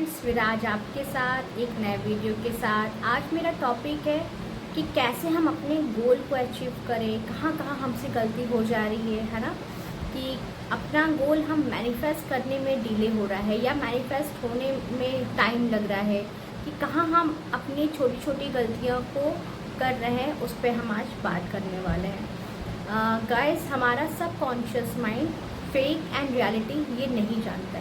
Friends, विराज आपके साथ एक नए वीडियो के साथ। आज मेरा टॉपिक है कि कैसे हम अपने गोल को अचीव करें, कहाँ कहाँ हमसे गलती हो जा रही है ना। कि अपना गोल हम मैनिफेस्ट करने में डिले हो रहा है या मैनिफेस्ट होने में टाइम लग रहा है, कि कहाँ हम अपनी छोटी छोटी गलतियों को कर रहे हैं, उस पर हम आज बात करने वाले हैं। गाइस, हमारा subconscious mind fake and reality ये नहीं जानता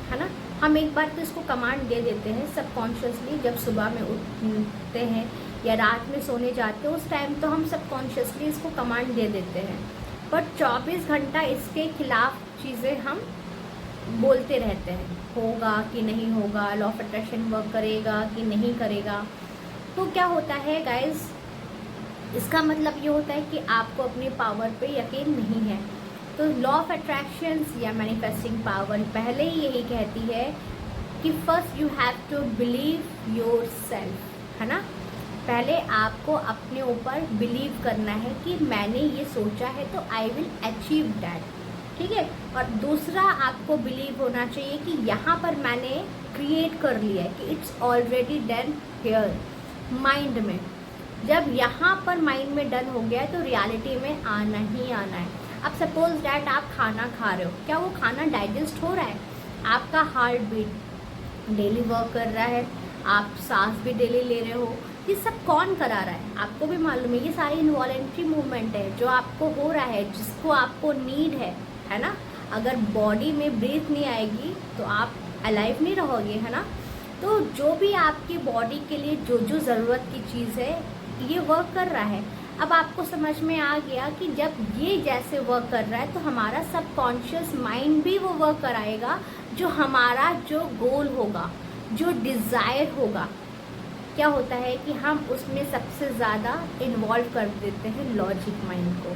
है ना। हम एक बार तो इसको कमांड दे देते हैं सबकॉन्शियसली, जब सुबह में उठते हैं या रात में सोने जाते हैं, उस टाइम तो हम सबकॉन्शियसली इसको कमांड दे देते हैं, पर 24 घंटा इसके खिलाफ चीज़ें हम बोलते रहते हैं, होगा कि नहीं होगा, लॉ ऑफ अट्रैक्शन वर्क करेगा कि नहीं करेगा। तो क्या होता है गाइस, इसका मतलब ये होता है कि आपको अपने पावर पे यकीन नहीं है। तो लॉ ऑफ अट्रैक्शंस या मैनिफेस्टिंग पावर पहले ही यही कहती है कि first you have to believe yourself, है ना। पहले आपको अपने ऊपर बिलीव करना है कि मैंने ये सोचा है तो आई विल अचीव दैट, ठीक है। और दूसरा, आपको बिलीव होना चाहिए कि यहाँ पर मैंने क्रिएट कर लिया है, कि it's already done here mind में। जब यहाँ पर माइंड में डन हो गया है तो रियलिटी में आना ही आना है। अब सपोज डैट आप खाना खा रहे हो, क्या वो खाना डाइजेस्ट हो रहा है? आपका हार्ट बीट डेली वर्क कर रहा है, आप सांस भी डेली ले रहे हो, ये सब कौन करा रहा है? आपको भी मालूम है, ये सारी इनवॉलेंट्री मूवमेंट है जो आपको हो रहा है, जिसको आपको नीड है ना। अगर बॉडी में ब्रीथ नहीं आएगी तो आप अलाइव नहीं रहोगे, है ना। तो जो भी आपकी बॉडी के लिए जो जो ज़रूरत की चीज़ है, ये वर्क कर रहा है। अब आपको समझ में आ गया कि जब ये जैसे वर्क कर रहा है तो हमारा सबकॉन्शियस माइंड भी वो वर्क कराएगा, जो हमारा जो गोल होगा, जो डिज़ायर होगा। क्या होता है कि हम उसमें सबसे ज़्यादा इन्वॉल्व कर देते हैं लॉजिक माइंड को।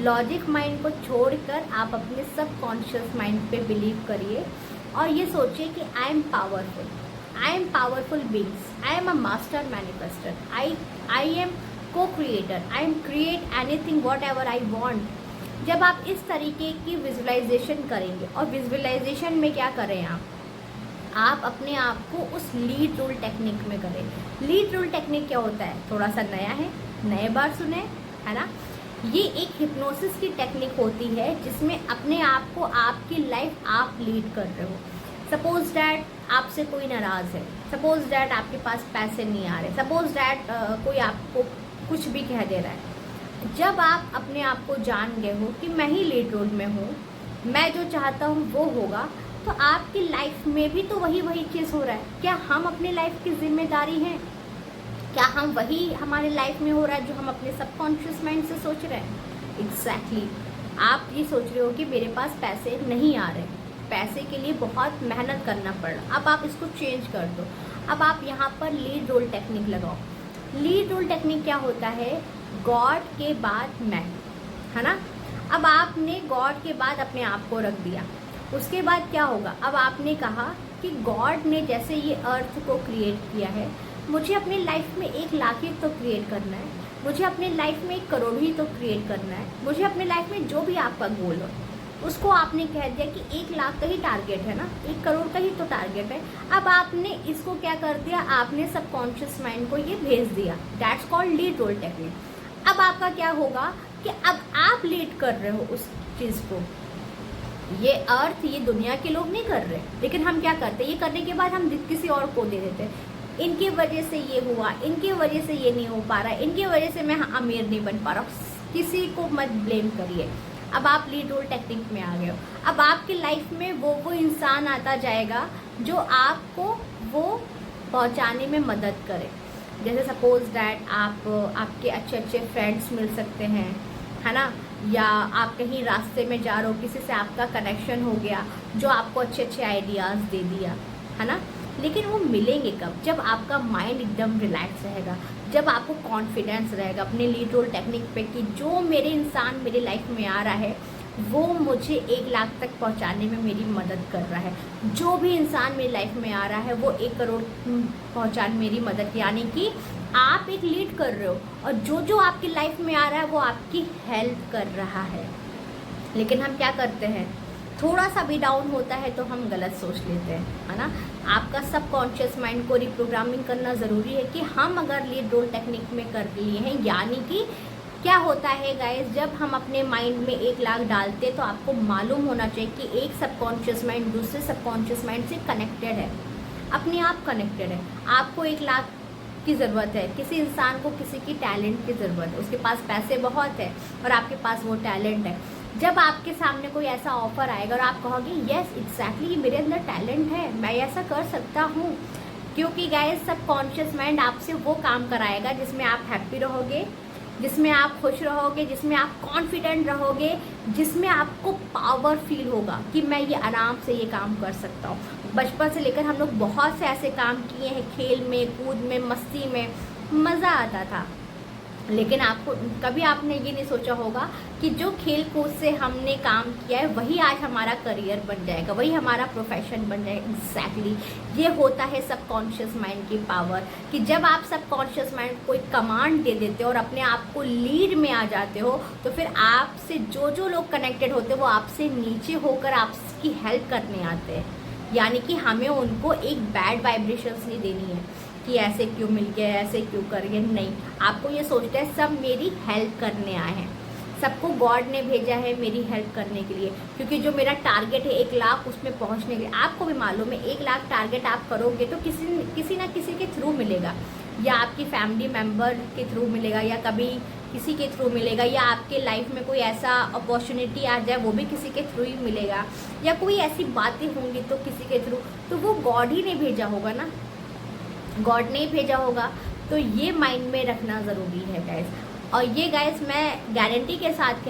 लॉजिक माइंड को छोड़कर आप अपने सबकॉन्शियस माइंड पे बिलीव करिए और ये सोचिए कि I am powerful beings, I am a master manifester, I am co-creator, I am create anything whatever I want। जब आप इस तरीके की विजुअलाइजेशन करेंगे, और विजुअलाइजेशन में क्या करें आप अपने आप को उस लीड रोल टेक्निक में करें। लीड रोल टेक्निक क्या होता है? थोड़ा सा नया है, नए बार सुने, है ना। ये एक हिप्नोसिस की टेक्निक होती है जिसमें अपने आप को, आपकी लाइफ आप लीड कर रहे हो। सपोज डैट आपसे कोई नाराज़ है, सपोज डैट आपके पास पैसे नहीं आ रहे, सपोज डैट कोई आपको कुछ भी कह दे रहा है। जब आप अपने आप को जान गए हो कि मैं ही लीड रोल में हूँ, मैं जो चाहता हूँ वो होगा, तो आपकी लाइफ में भी तो वही चीज़ हो रहा है। क्या हम अपनी लाइफ की जिम्मेदारी हैं? क्या हम वही हमारे लाइफ में हो रहा है जो हम अपने सबकॉन्शियस माइंड से सोच रहे हैं? एग्जैक्टली। आप ये सोच रहे हो कि मेरे पास पैसे नहीं आ रहे, पैसे के लिए बहुत मेहनत करना पड़ रहा। अब आप इसको चेंज कर दो। अब आप यहाँ पर लीड रोल टेक्निक लगाओ। लीड रोल टेक्निक क्या होता है? गॉड के बाद मैं, है ना। अब आपने गॉड के बाद अपने आप को रख दिया, उसके बाद क्या होगा? अब आपने कहा कि गॉड ने जैसे ये अर्थ को क्रिएट किया है, मुझे अपनी लाइफ में 1 लाख ही तो क्रिएट करना है, मुझे अपनी लाइफ में 1 करोड़ ही तो क्रिएट करना है, मुझे अपनी लाइफ में जो भी आपका गोल हो, उसको आपने कह दिया कि 1 लाख का ही टारगेट है ना, 1 करोड़ का ही तो टारगेट है। अब आपने इसको क्या कर दिया? आपने सबकॉन्शियस माइंड को ये भेज दिया। That's called lead role technique. अब आपका क्या होगा कि अब आप लीड कर रहे हो उस चीज़ को। ये अर्थ, ये दुनिया के लोग नहीं कर रहे, लेकिन हम क्या करते हैं? ये करने के बाद हम किसी और को दे देते हैं। इनकी वजह से ये हुआ, इनकी वजह से ये नहीं हो पा रहा, इनकी वजह से मैं अमीर नहीं बन पा रहा। किसी को मत ब्लेम करिए। अब आप लीड रोल टेक्निक में आ गए हो। अब आपकी लाइफ में वो इंसान आता जाएगा जो आपको वो पहुंचाने में मदद करे। जैसे सपोज डैट आपके अच्छे फ्रेंड्स मिल सकते हैं, है ना, या आप कहीं रास्ते में जा रहे हो, किसी से आपका कनेक्शन हो गया जो आपको अच्छे आइडियाज़ दे दिया, है ना। लेकिन वो मिलेंगे कब? जब आपका माइंड एकदम रिलैक्स रहेगा, जब आपको कॉन्फिडेंस रहेगा अपने लीड रोल टेक्निक पे कि जो मेरे इंसान मेरी लाइफ में आ रहा है वो मुझे 1 लाख तक पहुंचाने में मेरी मदद कर रहा है, जो भी इंसान मेरी लाइफ में आ रहा है वो 1 करोड़ पहुंचाने मेरी मदद, यानी कि आप एक लीड कर रहे हो और जो जो आपकी लाइफ में आ रहा है वो आपकी हेल्प कर रहा है। लेकिन हम क्या करते हैं? थोड़ा सा भी डाउन होता है तो हम गलत सोच लेते हैं, है ना। आपका सबकॉन्शियस माइंड को रिप्रोग्रामिंग करना ज़रूरी है कि हम अगर लीड रोल टेक्निक में कर लिए हैं, यानी कि क्या होता है गाइस, जब हम अपने माइंड में 1 लाख डालते तो आपको मालूम होना चाहिए कि एक सबकॉन्शियस माइंड दूसरे सबकॉन्शियस माइंड से कनेक्टेड है, अपने आप कनेक्टेड है। आपको 1 लाख की ज़रूरत है, किसी इंसान को किसी की टैलेंट की ज़रूरत है, उसके पास पैसे बहुत है और आपके पास वो टैलेंट है। जब आपके सामने कोई ऐसा ऑफर आएगा और आप कहोगे यस एग्जैक्टली मेरे अंदर टैलेंट है, मैं ऐसा कर सकता हूँ, क्योंकि गाइस सबकॉन्शियस माइंड आपसे वो काम कराएगा जिसमें आप हैप्पी रहोगे, जिसमें आप खुश रहोगे, जिसमें आप कॉन्फिडेंट रहोगे, जिसमें आपको पावर फील होगा कि मैं ये आराम से ये काम कर सकता हूँ। बचपन से लेकर हम लोग बहुत से ऐसे काम किए हैं, खेल में, कूद में, मस्ती में मज़ा आता था, लेकिन आपको कभी आपने ये नहीं सोचा होगा कि जो खेल कूद से हमने काम किया है वही आज हमारा करियर बन जाएगा, वही हमारा प्रोफेशन बन जाएगा। एग्जैक्टली ये होता है सबकॉन्शियस माइंड की पावर, कि जब आप सबकॉन्शियस माइंड को एक कमांड दे देते हो और अपने आप को लीड में आ जाते हो, तो फिर आपसे जो लोग कनेक्टेड होते हैं वो आपसे नीचे होकर आपकी हेल्प करने आते हैं। यानी कि हमें उनको एक बैड वाइब्रेशंस नहीं देनी है कि ऐसे क्यों मिल गया, ऐसे क्यों कर गए, नहीं। आपको ये सोचना है सब मेरी हेल्प करने आए हैं, सबको गॉड ने भेजा है मेरी हेल्प करने के लिए, क्योंकि जो मेरा टारगेट है 1 लाख उसमें पहुंचने के लिए, आपको भी मालूम है 1 लाख टारगेट आप करोगे तो किसी ना किसी के थ्रू मिलेगा, या आपकी फैमिली मेम्बर के थ्रू मिलेगा, या कभी किसी के थ्रू मिलेगा, या आपके लाइफ में कोई ऐसा अपॉर्चुनिटी आ जाए वो भी किसी के थ्रू ही मिलेगा, या कोई ऐसी बातें होंगी तो किसी के थ्रू, तो वो गॉड ही ने भेजा होगा ना, गॉड ने ही भेजा होगा। तो ये माइंड में रखना ज़रूरी है गाइस। और ये गाइस मैं गारंटी के साथ